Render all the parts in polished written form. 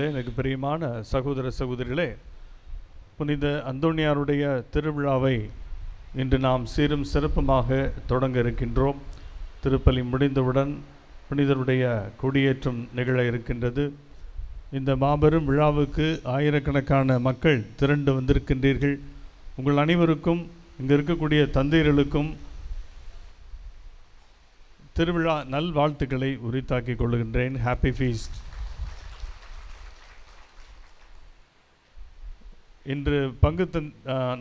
கிறிஸ்துவுக்குள்ளே எனக்கு பிரியமான சகோதர சகோதரிகளே, புனித அந்தோணியாருடைய திருவிழாவை இன்று நாம் சீரும் சிறப்புமாக தொடங்க இருக்கின்றோம். திருப்பலி முடிந்தவுடன் புனிதருடைய கொடியேற்றம் நிகழ இருக்கின்றது. இந்த மாபெரும் விழாவுக்கு ஆயிரக்கணக்கான மக்கள் திரண்டு வந்திருக்கின்றீர்கள். உங்கள் அனைவருக்கும், இங்கே இருக்கக்கூடிய தந்தையர்களுக்கும் திருவிழா நல்வாழ்த்துக்களை உரித்தாக்கிக் கொள்கின்றேன். Happy feast. இன்று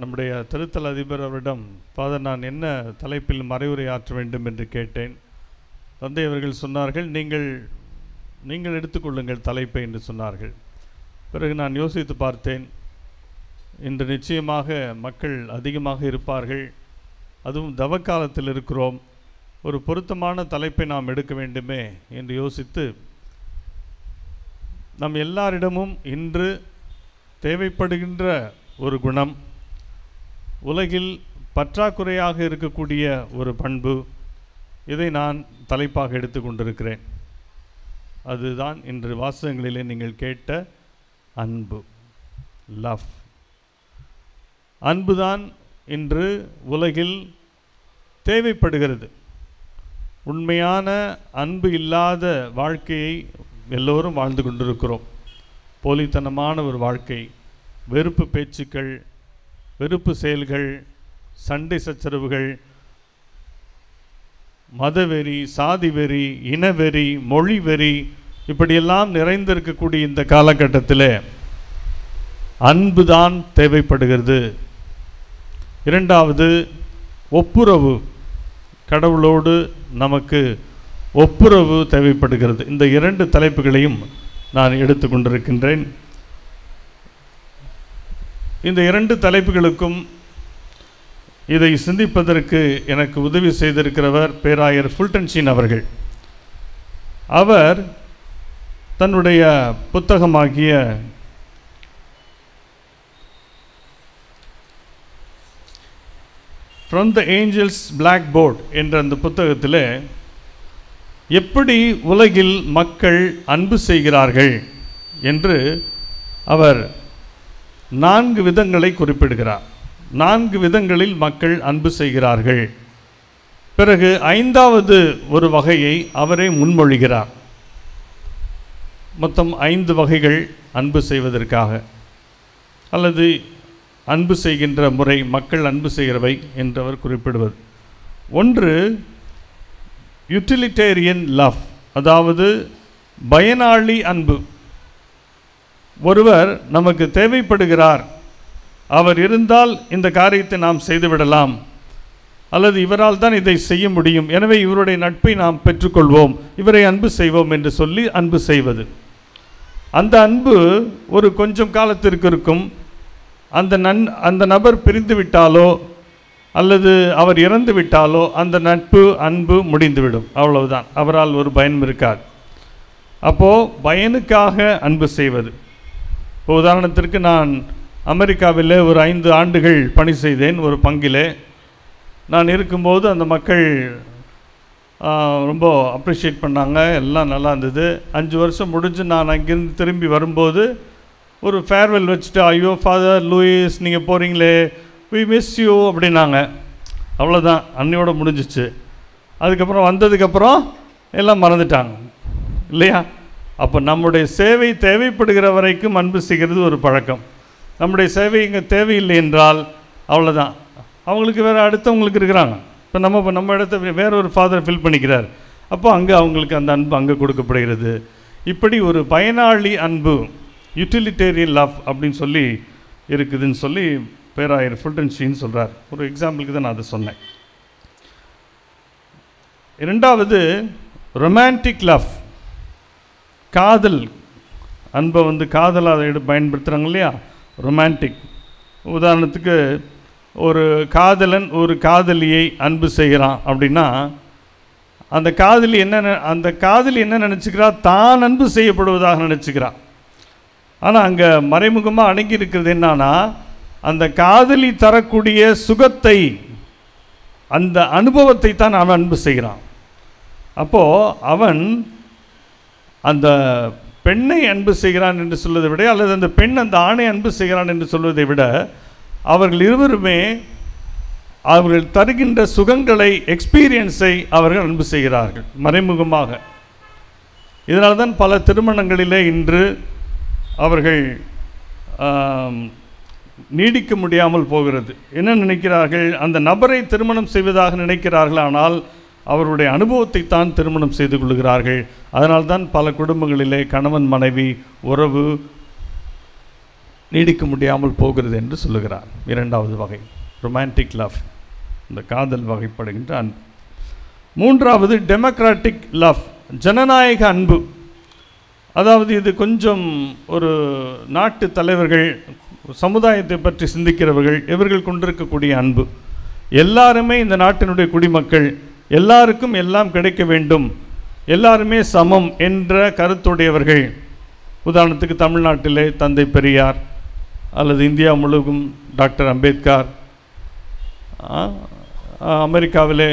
நம்முடைய திருத்தல அதிபர் அவரிடம், ஃபாதர், நான் என்ன தலைப்பில் மறைவுரை ஆற்ற வேண்டும் என்று கேட்டேன். தந்தை அவர்கள் சொன்னார்கள், நீங்கள் எடுத்துக்கொள்ளுங்கள் தலைப்பை என்று சொன்னார்கள். பிறகு நான் யோசித்து பார்த்தேன், இன்று நிச்சயமாக மக்கள் அதிகமாக இருப்பார்கள், அதுவும் தவக்காலத்தில் இருக்கிறோம், ஒரு பொருத்தமான தலைப்பை நாம் எடுக்க வேண்டுமே என்று யோசித்து, நம் எல்லாரிடமும் இன்று தேவைப்படுகின்ற ஒரு குணம், உலகில் பற்றாக்குறையாக இருக்கக்கூடிய ஒரு பண்பு, இதை நான் தலைப்பாக எடுத்து கொண்டிருக்கிறேன். அதுதான் இன்று வாசகங்களிலே நீங்கள் கேட்ட அன்பு, லவ். அன்புதான் இன்று உலகில் தேவைப்படுகிறது. உண்மையான அன்பு இல்லாத வாழ்க்கையை எல்லோரும் வாழ்ந்து கொண்டிருக்கிறோம். போலித்தனமான ஒரு வாழ்க்கை, வெறுப்பு பேச்சுக்கள், வெறுப்பு செயல்கள், சண்டை சச்சரவுகள், மதவெறி, சாதி வெறி, இனவெறி, மொழி வெறி, இப்படியெல்லாம் நிறைந்திருக்கக்கூடிய இந்த காலகட்டத்தில் அன்புதான் தேவைப்படுகிறது. இரண்டாவது, ஒப்புரவு. கடவுளோடு நமக்கு ஒப்புரவு தேவைப்படுகிறது. இந்த இரண்டு தலைப்புகளையும் நான் எடுத்து கொண்டிருக்கின்றேன். இந்த இரண்டு தலைப்புகளுக்கும் இதை சிந்திப்பதற்கு எனக்கு உதவி செய்திருக்கிறவர் பேராயர் ஃபுல்டன்ஷீன் அவர்கள். அவர் தன்னுடைய புத்தகமாகிய From the Angels Blackboard என்ற அந்த புத்தகத்தில் எப்படி உலகில் மக்கள் அன்பு செய்கிறார்கள் என்று அவர் 4 விதங்களை குறிப்பிடுகிறார். 4 விதங்களில் மக்கள் அன்பு செய்கிறார்கள். பிறகு 5வது ஒரு வகையை அவரே முன்மொழிகிறார். மொத்தம் 5 வகைகள் அன்பு செய்வதற்காக, அல்லது அன்பு செய்கின்ற முறை, மக்கள் அன்பு செய்கிறவை என்று அவர் குறிப்பிடுவது. ஒன்று, யூட்டிலிட்டேரியன் லவ், அதாவது பயனாளி அன்பு. ஒருவர் நமக்கு தேவைப்படுகிறார், அவர் இருந்தால் இந்த காரியத்தை நாம் செய்துவிடலாம், அல்லது இவரால் தான் இதை செய்ய முடியும், எனவே இவருடைய நட்பை நாம் பெற்றுக்கொள்வோம், இவரை அன்பு செய்வோம் என்று சொல்லி அன்பு செய்வது. அந்த அன்பு ஒரு கொஞ்சம் காலத்திற்கு இருக்கும். அந்த நபர் பிரிந்து விட்டாலோ அல்லது அவர் இறந்து விட்டாலோ அந்த நட்பு, அன்பு முடிந்துவிடும். அவ்வளவுதான், அவரால் ஒரு பயனும் இருக்காது. அப்போது பயனுக்காக அன்பு செய்வது. இப்போ உதாரணத்திற்கு, நான் அமெரிக்காவில் ஒரு 5 ஆண்டுகள் பணி செய்தேன். ஒரு பங்கிலே நான் இருக்கும்போது அந்த மக்கள் ரொம்ப அப்ரிஷியேட் பண்ணாங்க, எல்லாம் நல்லா இருந்தது. 5 வருஷம் முடிஞ்சு நான் அங்கேருந்து திரும்பி வரும்போது ஒரு ஃபேர்வெல் வச்சுட்டு, ஐயோ ஃபாதர் லூயிஸ், நீங்கள் போகிறீங்களே, வி மிஸ் யூ அப்படின்னாங்க. அவ்வளோதான், அன்னையோடு முடிஞ்சிச்சு. அதுக்கப்புறம் வந்ததுக்கப்புறம் எல்லாம் மறந்துட்டாங்க இல்லையா? அப்போ நம்முடைய சேவை தேவைப்படுகிற வரைக்கும் அன்பு செய்கிறது ஒரு பழக்கம். நம்முடைய சேவை இங்கே தேவையில்லை என்றால் அவ்வளோதான், அவங்களுக்கு வேறு அடுத்தவங்களுக்கு இருக்கிறாங்க. இப்போ நம்ம இடத்த வேற ஒரு ஃபாதர் ஃபில் பண்ணிக்கிறார். அப்போ அங்கே அவங்களுக்கு அந்த அன்பு அங்கே கொடுக்கப்படுகிறது. இப்படி ஒரு பயனாளி அன்பு, யூட்டிலிட்டேரியன் லவ் அப்படின்னு சொல்லி இருக்குதுன்னு சொல்லி பேராயர் ஃபுல்டன்ஷீன் சொல்கிறார். ஒரு எக்ஸாம்பிளுக்கு தான் நான் அதை சொன்னேன். இரண்டாவது, ரொமான்டிக் லவ், காதல் அன்பை காதலாக பயன்படுத்துகிறாங்க இல்லையா, ரொமான்டிக். உதாரணத்துக்கு, ஒரு காதலன் ஒரு காதலியை அன்பு செய்கிறான் அப்படின்னா, அந்த காதலி என்ன நினச்சிக்கிறா, தான் அன்பு செய்யப்படுவதாக நினச்சிக்கிறா. ஆனால் அங்கே மறைமுகமாக அடங்கி இருக்கிறது என்னன்னா, அந்த காதலி தரக்கூடிய சுகத்தை, அந்த அனுபவத்தை தான் அவன் அன்பு செய்கிறான். அப்போது அவன் அந்த பெண்ணை அன்பு செய்கிறான் என்று சொல்வதை விட, அல்லது அந்த பெண் அந்த ஆணை அன்பு செய்கிறான் என்று சொல்வதை விட, அவர்கள் இருவருமே அவர்கள் தருகின்ற சுகங்களை, எக்ஸ்பீரியன்ஸை அவர்கள் அன்பு செய்கிறார்கள் மறைமுகமாக. இதனால் தான் பல திருமணங்களிலே இன்று அவர்கள் நீடிக்க முடியாமல் போகிறது. என்ன நினைக்கிறார்கள்? அந்த நபரை திருமணம் செய்வதாக நினைக்கிறார்கள், ஆனால் அவருடைய அனுபவத்தை தான் திருமணம் செய்து கொள்கிறார்கள். அதனால்தான் பல குடும்பங்களிலே கணவன் மனைவி உறவு நீடிக்க முடியாமல் போகிறது என்று சொல்லுகிறார். இரண்டாவது வகை ரொமான்டிக் லவ், இந்த காதல் வகைப்படுகின்ற அன்பு. மூன்றாவது டெமோக்ராட்டிக் லவ், ஜனநாயக அன்பு. அதாவது இது கொஞ்சம் ஒரு நாட்டு தலைவர்கள், சமுதாயத்தை பற்றி சிந்திக்கிறவர்கள், இவர்கள் கொண்டிருக்கக்கூடிய அன்பு. எல்லாருமே இந்த நாட்டினுடைய குடிமக்கள், எல்லாருக்கும் எல்லாம் கிடைக்க வேண்டும், எல்லாருமே சமம் என்ற கருத்துடையவர்கள். உதாரணத்துக்கு தமிழ்நாட்டிலே தந்தை பெரியார், அல்லது இந்தியா முழுவதும் டாக்டர் அம்பேத்கர், அமெரிக்காவிலே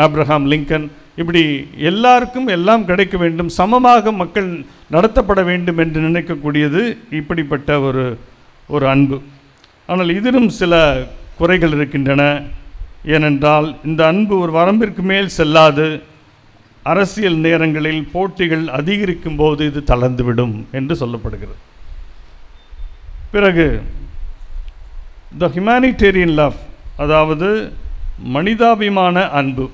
ஆப்ரஹாம் லிங்கன், இப்படி எல்லாருக்கும் எல்லாம் கிடைக்க வேண்டும், சமமாக மக்கள் நடத்தப்பட வேண்டும் என்று நினைக்கக்கூடியது இப்படிப்பட்ட ஒரு அன்பு. ஆனால் இதிலும் சில குறைகள் இருக்கின்றன. ஏனென்றால் இந்த அன்பு ஒரு வரம்பிற்கு மேல் செல்லாது. அரசியல் நேரங்களில் போட்டிகள் அதிகரிக்கும் போது இது தளர்ந்துவிடும் என்று சொல்லப்படுகிறது. பிறகு த ஹியூமானிட்டேரியன் லவ், அதாவது மனிதாபிமான அன்பு.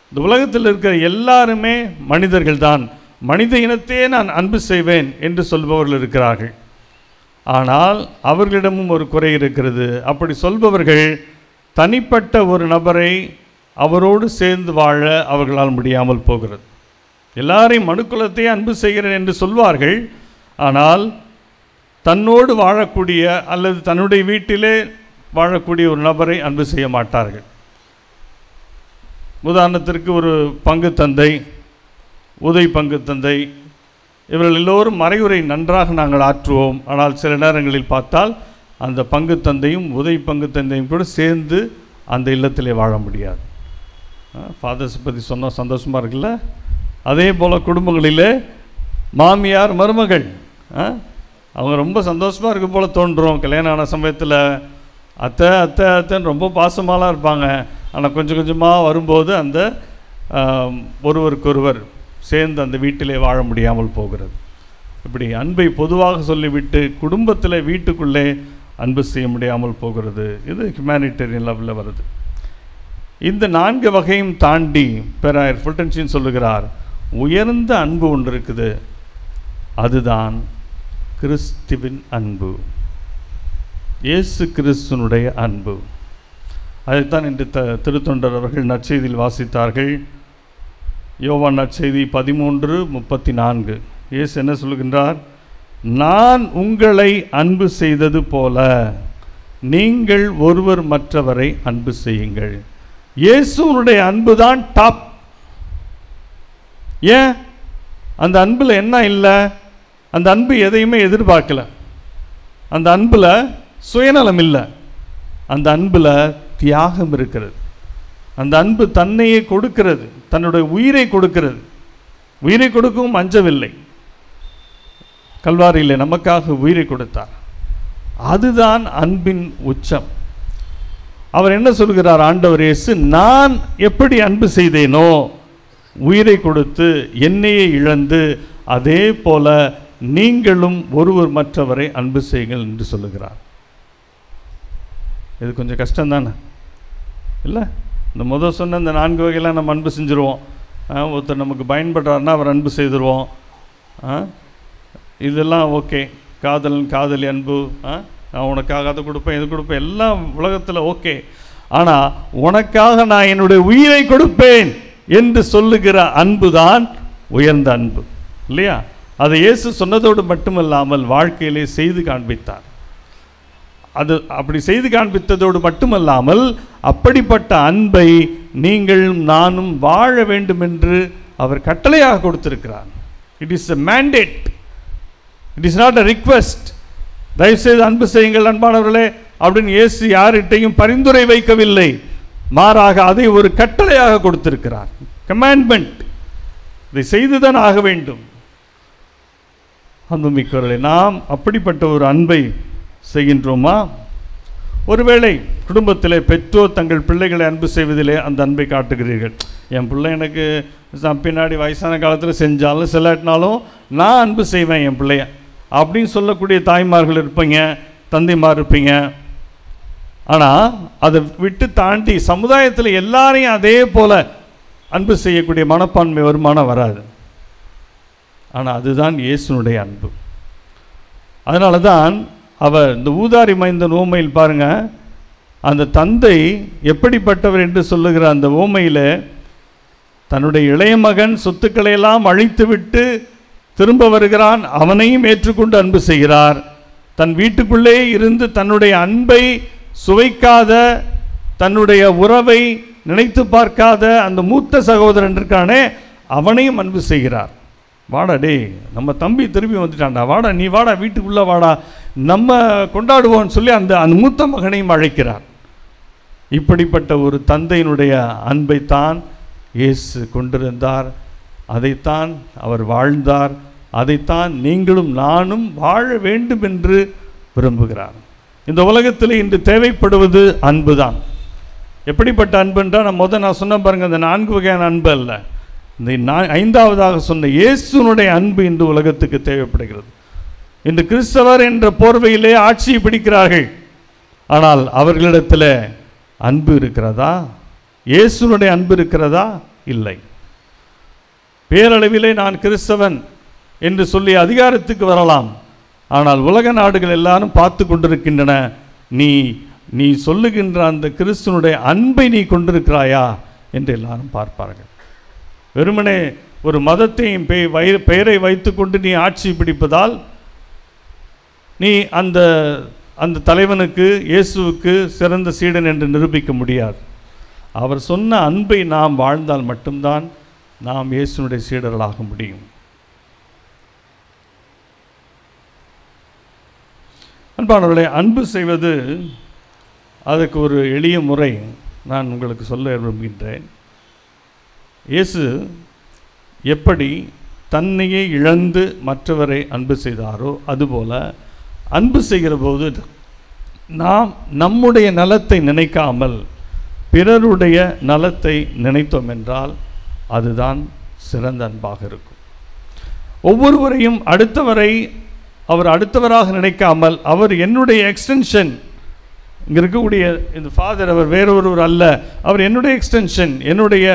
இந்த உலகத்தில் இருக்கிற எல்லாருமே மனிதர்கள்தான், மனித இனத்தையே நான் அன்பு செய்வேன் என்று சொல்பவர்கள் இருக்கிறார்கள். ஆனால் அவர்களிடமும் ஒரு குறை இருக்கிறது. அப்படி சொல்பவர்கள் தனிப்பட்ட ஒரு நபரை அவரோடு சேர்ந்து வாழ அவர்களால் முடியாமல் போகிறது. எல்லாரையும் மனுக்குலத்தையே அன்பு செய்கிறேன் என்று சொல்வார்கள், ஆனால் தன்னோடு வாழக்கூடிய அல்லது தன்னுடைய வீட்டிலே வாழக்கூடிய ஒரு நபரை அன்பு செய்ய மாட்டார்கள். உதாரணத்திற்கு ஒரு பங்கு தந்தை, உதவி பங்கு தந்தை, இவர்கள் எல்லோரும் மறைவுரை நன்றாக நாங்கள் ஆற்றுவோம். ஆனால் சில நேரங்களில் பார்த்தால் அந்த பங்கு தந்தையும் உதவி பங்கு தந்தையும் கூட சேர்ந்து அந்த இல்லத்திலே வாழ முடியாது. ஃபாதர்ஸ் பற்றி சொன்னால் சந்தோஷமாக இருக்குல்ல? அதே போல் குடும்பங்களிலே மாமியார் மருமகள், அவங்க ரொம்ப சந்தோஷமாக இருக்க போல் தோன்றும். கல்யாணம் ஆன சமயத்தில் அத்தை அத்தை அத்தைன்னு ரொம்ப பாசமாலாம் இருப்பாங்க. ஆனால் கொஞ்சம் கொஞ்சமாக வரும்போது அந்த ஒருவருக்கொருவர் சேர்ந்து அந்த வீட்டிலே வாழ முடியாமல் போகிறது. இப்படி அன்பை பொதுவாக சொல்லிவிட்டு குடும்பத்தில் வீட்டுக்குள்ளே அன்பு செய்ய முடியாமல் போகிறது. இது ஹியூமானிட்டேரியன் லவ்வில் வருது. இந்த 4 வகையும் தாண்டி பேராயர் ஃபுல்டன்ஷியன் சொல்லுகிறார், உயர்ந்த அன்பு ஒன்று இருக்குது, அதுதான் கிறிஸ்துவின் அன்பு, இயேசு கிறிஸ்துனுடைய அன்பு. அதைத்தான் இன்று திருத்தொண்டர் அவர்கள் நற்செய்தியில் வாசித்தார்கள். யோவான் நற்செய்தி 13:34. இயேசு என்ன சொல்கின்றார்? நான் உங்களை அன்பு செய்தது போல நீங்கள் ஒருவர் மற்றவரை அன்பு செய்யுங்கள். இயேசுனுடைய அன்பு தான் டாப். ஏன்? அந்த அன்பில் என்ன இல்லை? அந்த அன்பு எதையுமே எதிர்பார்க்கல. அந்த அன்பில் சுயநலம் இல்லை. அந்த அன்பில் தியாகம் இருக்கிறது. அந்த அன்பு தன்னையே கொடுக்கிறது, தன்னுடைய உயிரை கொடுக்கிறது. உயிரை கொடுக்கவும் அஞ்சவில்லை. கல்வாரியிலே நமக்காக உயிரை கொடுத்தார். அதுதான் அன்பின் உச்சம். அவர் என்ன சொல்கிறார்? ஆண்டவர் இயேசு, நான் எப்படி அன்பு செய்தேனோ, உயிரை கொடுத்து என்னையே இழந்து, அதே போல நீங்களும் ஒருவர் மற்றவரை அன்பு செய்யுங்கள் என்று சொல்லுகிறார். இது கொஞ்சம் கஷ்டம்தானே இல்லை? இந்த முதல் சொன்ன இந்த 4 வகையெல்லாம் நம்ம அன்பு செஞ்சுருவோம். ஒருத்தர் நமக்கு பயன்படுறாருன்னா அவர் அன்பு செய்துருவோம். இதெல்லாம் ஓகே. காதலி அன்பு, நான் உனக்காக அதை கொடுப்பேன் இது கொடுப்பேன், எல்லாம் உலகத்தில் ஓகே. ஆனால் உனக்காக நான் என்னுடைய உயிரை கொடுப்பேன் என்று சொல்லுகிற அன்பு தான் உயர்ந்த அன்பு, இல்லையா? அதை இயேசு சொன்னதோடு மட்டுமல்லாமல் வாழ்க்கையிலே செய்து காண்பித்தார். அது அப்படி செய்து காண்பித்ததோடு மட்டுமல்லாமல் அப்படிப்பட்ட அன்பை நீங்களும் நானும் வாழ வேண்டும் என்று அவர் கட்டளையாக கொடுத்திருக்கிறார். It is a mandate, it is not a request. தயவுசெய்து அன்பு செய்யுங்கள் அன்பானவர்களே அப்படின்னு இயேசு யார்கிட்டையும் பரிந்துரை வைக்கவில்லை. மாறாக அதை ஒரு கட்டளையாக கொடுத்திருக்கிறார். கமாண்ட்மெண்ட். இதை செய்துதான் ஆக வேண்டும். அன்புமிக்கவர்களே, நாம் அப்படிப்பட்ட ஒரு அன்பை செய்கின்றோமா? ஒருவேளை குடும்பத்திலே பெற்றோர் தங்கள் பிள்ளைகளை அன்பு செய்வதிலே அந்த அன்பை காட்டுகிறீர்கள். என் பிள்ளை எனக்கு பின்னாடி வயசான காலத்தில் செஞ்சாலும் செல்லாட்டினாலும் நான் அன்பு செய்வேன் என் பிள்ளைய அப்படின்னு சொல்லக்கூடிய தாய்மார்கள் இருப்பீங்க, தந்தைமார் இருப்பீங்க. ஆனால் அதை விட்டு தாண்டி சமுதாயத்தில் எல்லாரையும் அதே போல் அன்பு செய்யக்கூடிய மனப்பான்மை வருமானம் வராது. ஆனால் அதுதான் இயேசுனுடைய அன்பு. அதனால தான் அவர் இந்த ஊதாரி மைந்தன் ஓமையில் பாருங்கள், அந்த தந்தை எப்படிப்பட்டவர் என்று சொல்லுகிற அந்த ஓமையில் தன்னுடைய இளைய மகன் சொத்துக்களையெல்லாம் அழித்துவிட்டு திரும்ப வருகிறான், அவனையும் ஏற்றுக்கொண்டு அன்பு செய்கிறார். தன் வீட்டுக்குள்ளே இருந்து தன்னுடைய அன்பை சுவைக்காத, தன்னுடைய உறவை நினைத்து பார்க்காத அந்த மூத்த சகோதரன் இருக்கானே, அவனையும் அன்பு செய்கிறார். வாடா டே, நம்ம தம்பி திரும்பி வந்துட்டான்டா, வாடா நீ வாடா வீட்டுக்குள்ளே வாடா, நம்ம கொண்டாடுவோம்னு சொல்லி அந்த மூத்த மகனையும் அழைக்கிறார். இப்படிப்பட்ட ஒரு தந்தையினுடைய அன்பைத்தான் இயேசு கொண்டிருந்தார், அதைத்தான் அவர் வாழ்ந்தார், அதைத்தான் நீங்களும் நானும் வாழ வேண்டும் என்று விரும்புகிறார். இந்த உலகத்தில் இன்று தேவைப்படுவது அன்பு தான். எப்படிப்பட்ட அன்பு என்றால், நான் சொன்ன பாருங்கள், அந்த 4 வகையான அன்பு அல்ல, இந்த 5ஆவதாக சொன்ன இயேசுனுடைய அன்பு இன்று உலகத்துக்கு தேவைப்படுகிறது. இன்று கிறிஸ்தவர் என்ற போர்வையிலே ஆட்சியை பிடிக்கிறார்கள். ஆனால் அவர்களிடத்தில் அன்பு இருக்கிறதா? இயேசுனுடைய அன்பு இருக்கிறதா? இல்லை. பேரளவிலே நான் கிறிஸ்தவன் என்று சொல்லி அதிகாரத்துக்கு வரலாம். ஆனால் உலக நாடுகள் எல்லாரும் பார்த்து கொண்டிருக்கின்றன, நீ சொல்லுகின்ற அந்த கிறிஸ்துவனுடைய அன்பை நீ கொண்டிருக்கிறாயா என்று எல்லாரும் பார்ப்பார்கள். வெறுமனே ஒரு மதத்தையும் பெயரை வைத்துக்கொண்டு நீ ஆட்சி பிடிப்பதால் நீ அந்த தலைவனுக்கு, இயேசுவுக்கு சிறந்த சீடன் என்று நிரூபிக்க முடியாது. அவர் சொன்ன அன்பை நாம் வாழ்ந்தால் மட்டும்தான் நாம் இயேசுனுடைய சீடர்களாக முடியும். அன்பானவர்களே, அன்பு செய்வது அதுக்கு ஒரு எளிய முறை நான் உங்களுக்கு சொல்ல விரும்புகின்றேன். இயேசு எப்படி தன்னையே இழந்து மற்றவரை அன்பு செய்தாரோ அதுபோல அன்பு செய்கிற போது நாம் நம்முடைய நலத்தை நினைக்காமல் பிறருடைய நலத்தை நினைத்தோம் என்றால் அதுதான் சிறந்த அன்பாக இருக்கும். ஒவ்வொருவரையும் அவர் அடுத்தவராக நினைக்காமல், அவர் என்னுடைய எக்ஸ்டென்ஷன், இங்கே இருக்கக்கூடிய இந்த ஃபாதர் அவர் வேறொருவர் அல்ல, அவர் என்னுடைய எக்ஸ்டென்ஷன், என்னுடைய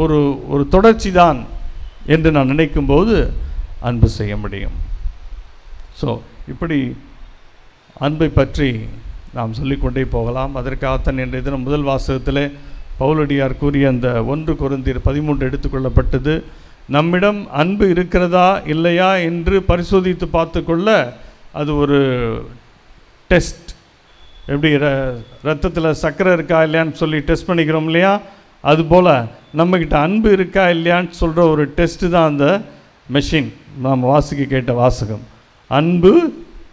ஒரு தொடர்ச்சி தான் என்று நான் நினைக்கும்போது அன்பு செய்ய முடியும். ஸோ இப்படி அன்பை பற்றி நாம் சொல்லிக்கொண்டே போகலாம். அதற்காகத்தான் இன்றைய தினம் முதல் வாசகத்தில் பவுலடியார் கூறிய அந்த 1 கொரிந்தியர் 13 எடுத்துக்கொள்ளப்பட்டது. நம்மிடம் அன்பு இருக்கிறதா இல்லையா என்று பரிசோதித்து பார்த்து கொள்ள அது ஒரு டெஸ்ட். எப்படி ரத்தத்தில் சர்க்கரை இருக்கா இல்லையான்னு சொல்லி டெஸ்ட் பண்ணிக்கிறோம் இல்லையா, அதுபோல் நம்மக்கிட்ட அன்பு இருக்கா இல்லையான்னு சொல்கிற ஒரு டெஸ்ட்டு தான் அந்த மெஷின். நாம் வாசிக்க கேட்ட வாசகம், அன்பு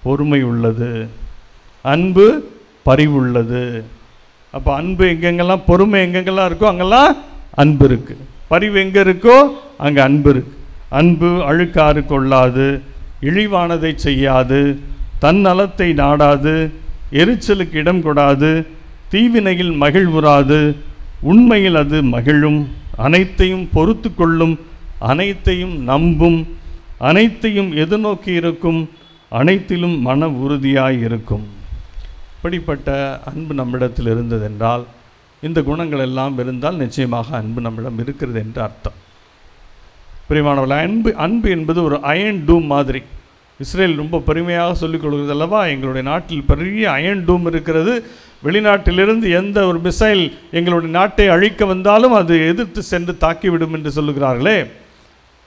பொறுமை உள்ளது, அன்பு பரிவுள்ளது. அப்போ அன்பு எங்கெங்கெல்லாம், பொறுமை எங்கெங்கெல்லாம் இருக்கோ அங்கெல்லாம் அன்பு இருக்குது, பரிவு எங்கே இருக்கோ அங்கே அன்பு இருக்குது. அன்பு அழுக்காறு கொள்ளாது, இழிவானதை செய்யாது, தன் நலத்தை நாடாது, எரிச்சலுக்கு இடம் கொடாது, தீவினையில் மகிழ்வுறாது, உண்மையில் அது மகிழும், அனைத்தையும் பொறுத்து கொள்ளும், அனைத்தையும் நம்பும், அனைத்தையும் எதிர்நோக்கி இருக்கும், அனைத்திலும் மன உறுதியாய் இருக்கும். இப்படிப்பட்ட அன்பு நம்மிடத்தில் இருந்ததென்றால், இந்த குணங்கள் எல்லாம் இருந்தால் நிச்சயமாக அன்பு நம்மிடம் இருக்கிறது என்று அர்த்தம். பிரியமானவர்களே, அன்பு என்பது ஒரு அயன் டூம் மாதிரி. இஸ்ரேல் ரொம்ப பெருமையாக சொல்லிக் கொள்கிறது அல்லவா, எங்களுடைய நாட்டில் பெரிய அயன் டூம் இருக்கிறது, வெளிநாட்டிலிருந்து எந்த ஒரு மிசைல் எங்களுடைய நாட்டை அழிக்க வந்தாலும் அது எதிர்த்து சென்று தாக்கிவிடும் என்று சொல்லுகிறார்களே,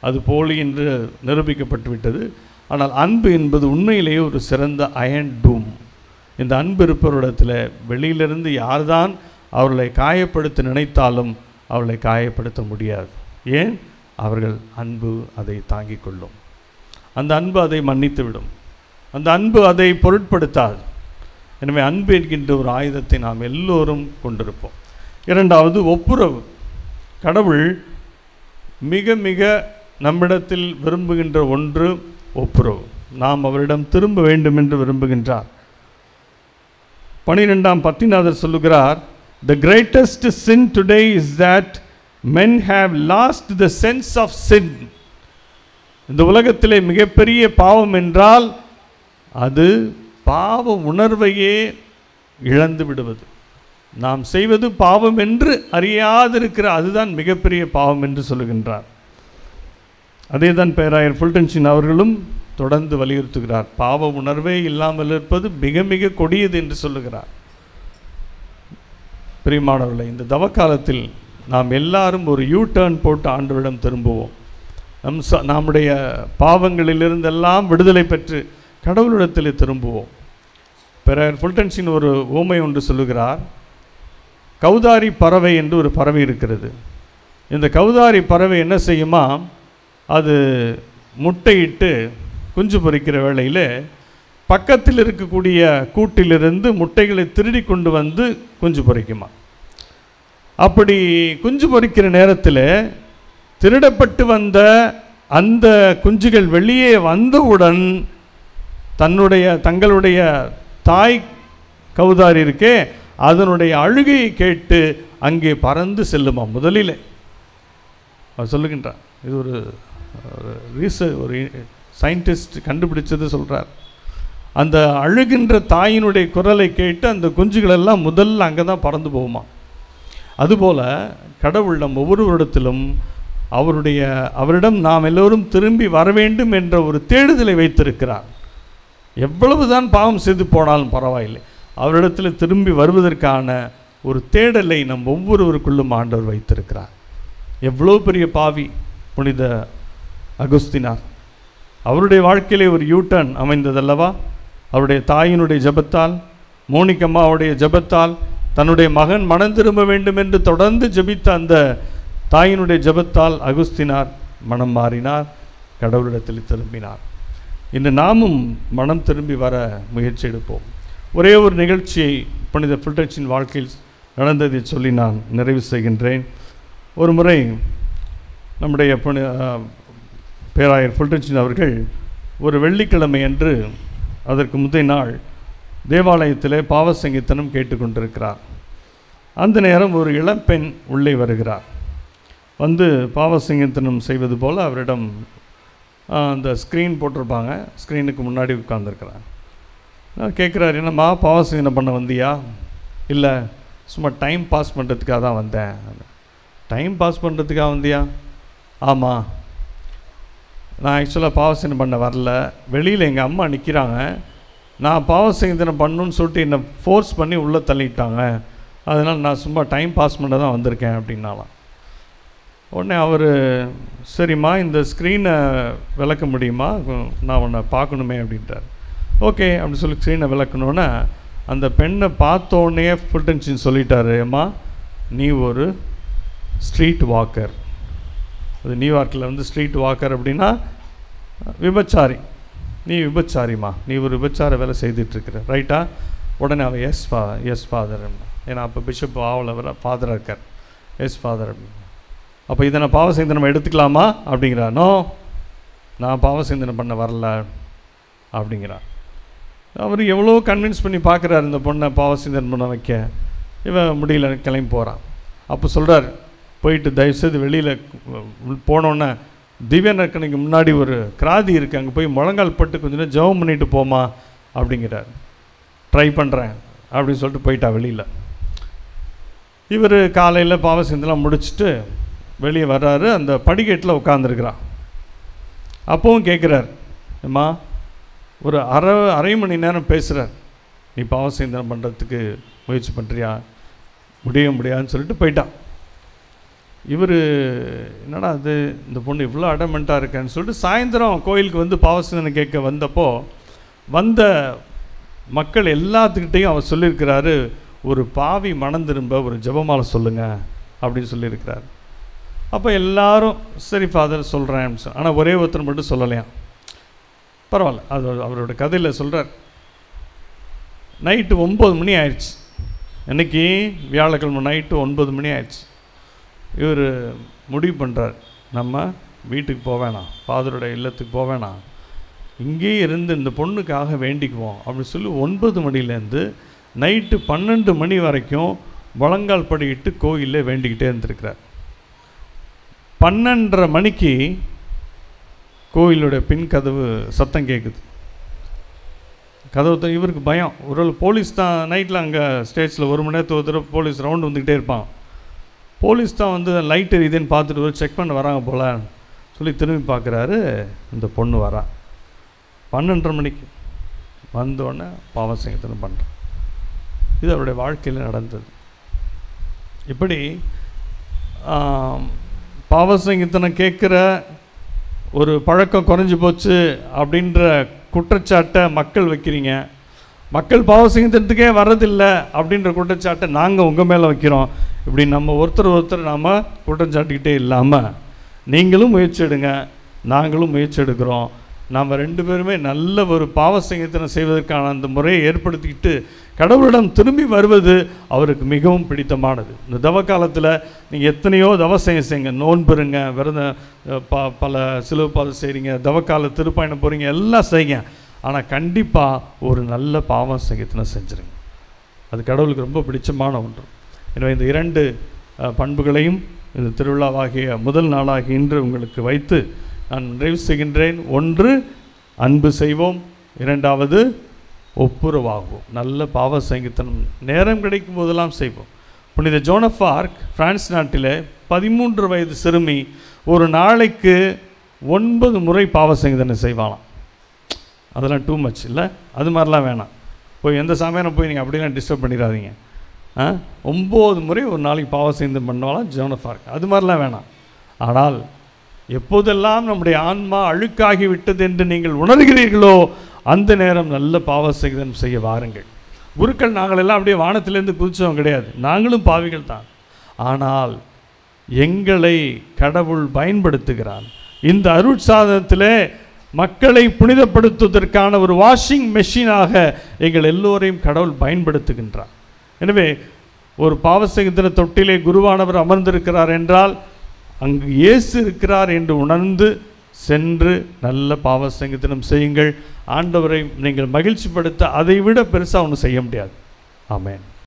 அது போலி என்று நிரூபிக்கப்பட்டு விட்டது. ஆனால் அன்பு என்பது உண்மையிலேயே ஒரு சிறந்த அயன் டூம். இந்த அன்பு இருப்பவரிடத்தில் வெளியிலிருந்து யார்தான் அவர்களை காயப்படுத்த நினைத்தாலும் அவர்களை காயப்படுத்த முடியாது. ஏன்? அவர்கள் அன்பு அதை தாங்கிக் கொள்ளும், அந்த அன்பு அதை மன்னித்து விடும், அந்த அன்பு அதை பொருட்படுத்தாது. எனவே அன்பு என்கின்ற ஒரு ஆயுதத்தை நாம் எல்லோரும் கொண்டிருப்போம். இரண்டாவது, ஒப்புரவு. கடவுள் மிக மிக நம்மிடத்தில் விரும்புகின்ற ஒன்று ஒப்புரவு. நாம் அவரிடம் திரும்ப வேண்டும் என்று விரும்புகின்றார். 12ஆம் பத்திநாதர் சொல்லுகிறார், The greatest sin today is that men have lost the sense of sin. இந்த உலகத்திலே மிகப்பெரிய பாவம் என்றால் அது பாவ உணர்வையே இழந்து விடுவது. நாம் செய்வது பாவம் என்று அறியாதிருக்கிற அதுதான் மிகப்பெரிய பாவம் என்று சொல்லுகின்றார். அதே தான் பேராயர் ஃபுல்டன்ஷின் அவர்களும் தொடர்ந்து வலியுறுத்துகிறார். பாவ உணர்வே இல்லாமல் இருப்பது மிக மிக கொடியது என்று சொல்லுகிறார். பிரியமானவர்களே, இந்த தவக்காலத்தில் நாம் எல்லாரும் ஒரு டர்ன் போட்டு ஆண்டவரிடம் திரும்புவோம். நம்முடைய பாவங்களிலிருந்தெல்லாம் விடுதலை பெற்று கடவுளிடத்தில் திரும்புவோம். பேராயர் ஃபுல்டன்ஷின் ஒரு ஊமை ஒன்று சொல்லுகிறார். கௌதாரி பறவை என்று ஒரு பறவை இருக்கிறது. இந்த கௌதாரி பறவை என்ன செய்யுமா, அது முட்டையிட்டு குஞ்சு பொரிக்கிற வேளையில் பக்கத்தில் இருக்கக்கூடிய கூட்டிலிருந்து முட்டைகளை திருடி கொண்டு வந்து குஞ்சு பொரிக்குமா. அப்படி குஞ்சு பொரிக்கிற நேரத்தில் திருடப்பட்டு வந்த அந்த குஞ்சுகள் வெளியே வந்தவுடன் தங்களுடைய தாய் கௌதாரி இருக்கே அதனுடைய அழுகையை கேட்டு அங்கே பறந்து செல்லுமா முதலில். அவர் சொல்லுகின்றார், இது ஒரு சயின்டிஸ்ட் கண்டுபிடிச்சது சொல்கிறார். அந்த அழுகின்ற தாயினுடைய குரலை கேட்டு அந்த குஞ்சுகளெல்லாம் முதல்ல அங்கே தான் பறந்து போகுமா. அதுபோல் கடவுள் நம் ஒவ்வொருவரிடத்திலும் அவரிடம் நாம் எல்லோரும் திரும்பி வர வேண்டும் என்ற ஒரு தேடுதலை வைத்திருக்கிறார். எவ்வளவுதான் பாவம் செய்து போனாலும் பரவாயில்லை, அவரிடத்தில் திரும்பி வருவதற்கான ஒரு தேடலை நம் ஒவ்வொருவருக்குள்ளும் ஆண்டவர் வைத்திருக்கிறார். எவ்வளோ பெரிய பாவி புனித அகுஸ்தினார். அவருடைய வாழ்க்கையிலே ஒரு டர்ன் அமைந்ததல்லவா. அவருடைய தாயினுடைய ஜெபத்தால், மோனிகம்மாவுடைய ஜெபத்தால், தன்னுடைய மகன் மனம் திரும்ப வேண்டும் என்று தொடர்ந்து ஜெபித்த அந்த தாயினுடைய ஜெபத்தால் அகுஸ்தினார் மனம் மாறினார், கடவுளிடத்தில் திரும்பினார். இன்று நாமும் மனம் திரும்பி வர முயற்சி எடுப்போம். ஒரே ஒரு நிகழ்ச்சியை புனித ஃபுல்டன்ஷின் வாழ்க்கையில் நடந்ததை சொல்லி நான் நிறைவு செய்கின்றேன். ஒரு முறை நம்முடைய பேராயர் ஃபுல்டன்ஷின் அவர்கள் ஒரு வெள்ளிக்கிழமை அன்று, அதற்கு முந்தைய நாள் தேவாலயத்திலே பாவசங்கீர்த்தனம் கேட்டுக்கொண்டிருக்கிறார். அந்த நேரம் ஒரு இளம்பெண் உள்ளே வருகிறார். வந்து பாவசங்கீர்த்தனம் செய்வது போல் அவரிடம் அந்த ஸ்க்ரீன் போட்டிருப்பாங்க, ஸ்க்ரீனுக்கு முன்னாடி உட்கார்ந்துருக்கிறார். நான் கேட்குறாரு, என்னம்மா பாவசங்கீர்த்தனம் பண்ண வந்தியா? இல்லை, சும்மா டைம் பாஸ் பண்ணுறதுக்காக தான் வந்தேன். டைம் பாஸ் பண்ணுறதுக்காக வந்தியா? ஆமாம், நான் ஆக்சுவலாக பாவசங்கீர்த்தனம் பண்ண வரல, வெளியில் எங்கள் அம்மா நிற்கிறாங்க, நான் பாவசங்கீர்த்தனம் பண்ணணுன்னு சொல்லிட்டு என்னை ஃபோர்ஸ் பண்ணி உள்ளே தள்ளிட்டாங்க, அதனால் நான் சும்மா டைம் பாஸ் பண்ண தான் வந்திருக்கேன் அப்படின்னாலாம். உடனே அவர், சரிம்மா இந்த ஸ்க்ரீனை விளக்க முடியுமா, நான் உன்னை பார்க்கணுமே அப்படின்ட்டார். ஓகே அப்படின்னு சொல்லி ஸ்க்ரீனை விளக்கணுன்னா அந்த பெண்ணை பார்த்தோன்னே ஃபுல்டன்ஷின் சொல்லிட்டாரு, அம்மா நீ ஒரு ஸ்ட்ரீட் வாக்கர். அது நியூயார்க்கில் வந்து ஸ்ட்ரீட் வாக்கர் அப்படின்னா விபச்சாரி. நீ விபச்சாரிம்மா, நீ ஒரு விபச்சார வேலை செய்துட்ருக்கிற, ரைட்டா? உடனே அவள் எஸ் ஃபாதர், ஏன்னா அப்போ பிஷப் ஆவல ஃபாதராக இருக்கார். Yes father. அப்போ இதை நான் பாவசங்கீர்த்தனம் எடுத்துக்கலாமா அப்படிங்கிறா. நோ, நான் பாவசங்கீர்த்தனம் பண்ண வரல அப்படிங்கிறா. அவர் எவ்வளோ கன்வின்ஸ் பண்ணி பார்க்குறாரு இந்த பொண்ணை பாவசங்கீர்த்தனம் பண்ண வைக்க. இவன் முடியல, கிளம்பி போகிறான். அப்போ சொல்கிறார், போயிட்டு தயவுசெய்து வெளியில் போனோன்னே திவ்யநற்கனைக்கு முன்னாடி ஒரு கிராதி இருக்குது, அங்கே போய் முழங்கால் பட்டு கொஞ்சம் நேரம் ஜெபம் பண்ணிட்டு போமா அப்படிங்கிறார். ட்ரை பண்ணுறேன் அப்படின்னு சொல்லிட்டு போயிட்டா வெளியில். இவர் காலையில் பாவசங்கீர்த்தனம் முடிச்சுட்டு வெளியே வர்றாரு. அந்த படிக்கட்டில் உட்காந்துருக்கிறான். அப்போவும் கேட்குறார், அம்மா ஒரு அரை மணி நேரம் பேசுகிறார், நீ பாவசங்கீர்த்தனம் பண்ணுறதுக்கு முயற்சி பண்ணுறியா? முடியாதுன்னு சொல்லிட்டு போயிட்டான். இவர் என்னடா அது, இந்த பொண்ணு இவ்வளோ அடமெண்ட்டாக இருக்கேன்னு சொல்லிட்டு சாயந்தரம் கோயிலுக்கு வந்து பாவசங்கீர்த்தனம் கேட்க வந்தப்போ வந்த மக்கள் எல்லாத்துக்கிட்டையும் அவர் சொல்லியிருக்கிறாரு, ஒரு பாவி மனம் திரும்ப ஒரு ஜெபமாலை சொல்லுங்கள் அப்படின்னு சொல்லியிருக்கிறார். அப்போ எல்லாரும் சரி ஃபாதர் சொல்கிறேன். ஆனால் ஒரே ஒருத்தர் மட்டும் சொல்லலையாம். பரவாயில்ல, அது அவரோட கதையில் சொல்கிறார். நைட்டு 9 மணி ஆயிடுச்சு. அன்றைக்கி வியாழக்கிழமை நைட்டு 9 மணி ஆயிடுச்சு. இவர் முடிவு பண்ணுறார், நம்ம வீட்டுக்கு போவேணாம், ஃபாதரோட இல்லத்துக்கு போவேணாம், இங்கேயே இருந்து இந்த பொண்ணுக்காக வேண்டிக்குவோம் அப்படின்னு சொல்லி 9 மணிலேருந்து நைட்டு 12 மணி வரைக்கும் முழங்கால் படிக்கிட்டு கோயிலில் வேண்டிக்கிட்டே இருந்திருக்கிறார். 12:30 மணிக்கு கோயிலுடைய பின் கதவு சத்தம் கேட்குது. கதவு இவருக்கு பயம். ஒரு போலீஸ் தான் நைட்டில் அங்கே ஸ்டேட்ஸில் 1 மணி நேரத்துக்கு ஒரு தடவை போலீஸ் ரவுண்டு வந்துக்கிட்டே இருப்பான். போலீஸ் தான் வந்து லைட் எரியுதுன்னு பார்த்துட்டு செக் பண்ண வராங்க போல சொல்லி திரும்பி பார்க்குறாரு. இந்த பொண்ணு வரா. 12:30 மணிக்கு வந்தோடனே பாவசங்கத்தனம் பண்ணுறான். இது அவருடைய வாழ்க்கையில் நடந்தது. இப்படி பாவசங்கத்தனம் கேட்குற ஒரு பழக்கம் குறைஞ்சி போச்சு அப்படின்ற குற்றச்சாட்டை மக்கள் வைக்கிறீங்க. மக்கள் பாவசங்கத்தனத்துக்கே வர்றதில்லை அப்படின்ற குற்றச்சாட்டை நாங்கள் உங்கள் மேலே வைக்கிறோம். இப்படி நம்ம ஒருத்தர் நாம் குற்றச்சாட்டுக்கிட்டே இல்லாமல் நீங்களும் முயற்சி எடுங்க, நாங்களும் முயற்சி எடுக்கிறோம். நாம் 2 பேருமே நல்ல ஒரு பாவசங்கத்தனம் செய்வதற்கான அந்த முறையை ஏற்படுத்திக்கிட்டு கடவுளிடம் திரும்பி வருவது அவருக்கு மிகவும் பிடித்தமானது. இந்த தவ காலத்தில் நீங்கள் எத்தனையோ தவசங்கம் செய்யுங்க, நோன்புருங்க, விரதம், பல சிலுவை பாதம் செய்கிறீங்க, தவக்கால திருப்பயணம் போகிறீங்க, எல்லாம் செய்யுங்க. ஆனால் கண்டிப்பாக ஒரு நல்ல பாவசங்கத்தனம் செஞ்சுருங்க. அது கடவுளுக்கு ரொம்ப பிடிச்சமான ஒன்று. எனவே இந்த 2 பண்புகளையும் இந்த திருவிழாவாகிய முதல் நாளாகிய இன்று உங்களுக்கு வைத்து நான் நிறைவு செய்கின்றேன். 1 அன்பு செய்வோம், 2வது ஒப்புரவாகுவோம். நல்ல பாவசங்கத்தனம் நேரம் கிடைக்கும் போதெல்லாம் செய்வோம். புனித ஜோன் ஆஃப் ஆர்க் பிரான்ஸ் நாட்டில் 13 வயது சிறுமி ஒரு நாளைக்கு 9 முறை பாவசங்கத்தனம் செய்வாளாம். அதெல்லாம் டூ மச் இல்லை? அது மாதிரிலாம் வேணாம். போய் எந்த சமயம் போய் நீங்கள் அப்படிலாம் டிஸ்டர்ப் பண்ணிடாதீங்க. 9 முறை ஒரு நாளைக்கு பாவசங்கத்தனம் பண்ணுவாலாம் ஜோன் ஆஃப் ஆர்க். அது மாதிரிலாம் வேணாம். ஆனால் எப்போதெல்லாம் நம்முடைய ஆன்மா அழுக்காகி விட்டது என்று நீங்கள் உணர்கிறீர்களோ அந்த நேரம் நல்ல பாவசங்கத்தனம் செய்ய வாருங்கள். குருக்கள் நாங்கள் எல்லாம் அப்படியே வானத்திலேருந்து குதிச்சவங்க கிடையாது. நாங்களும் பாவிகள் தான். ஆனால் எங்களை கடவுள் பயன்படுத்துகிறார். இந்த அருட்சாதனத்திலே மக்களை புனிதப்படுத்துவதற்கான ஒரு வாஷிங் மெஷினாக எங்கள் எல்லோரையும் கடவுள் பயன்படுத்துகின்றார். எனவே ஒரு பாவசங்கத்தன தொட்டிலே குருவானவர் அமர்ந்திருக்கிறார் என்றால் அங்கு இயேசு இருக்கிறார் என்று உணர்ந்து சென்று நல்ல பாவசங்கத்தனம் செய்யுங்கள். ஆண்டவரை நீங்கள் மகிழ்ச்சிப்படுத்த அதை விட பெருசாக ஒன்றும் செய்ய முடியாது. ஆமென்.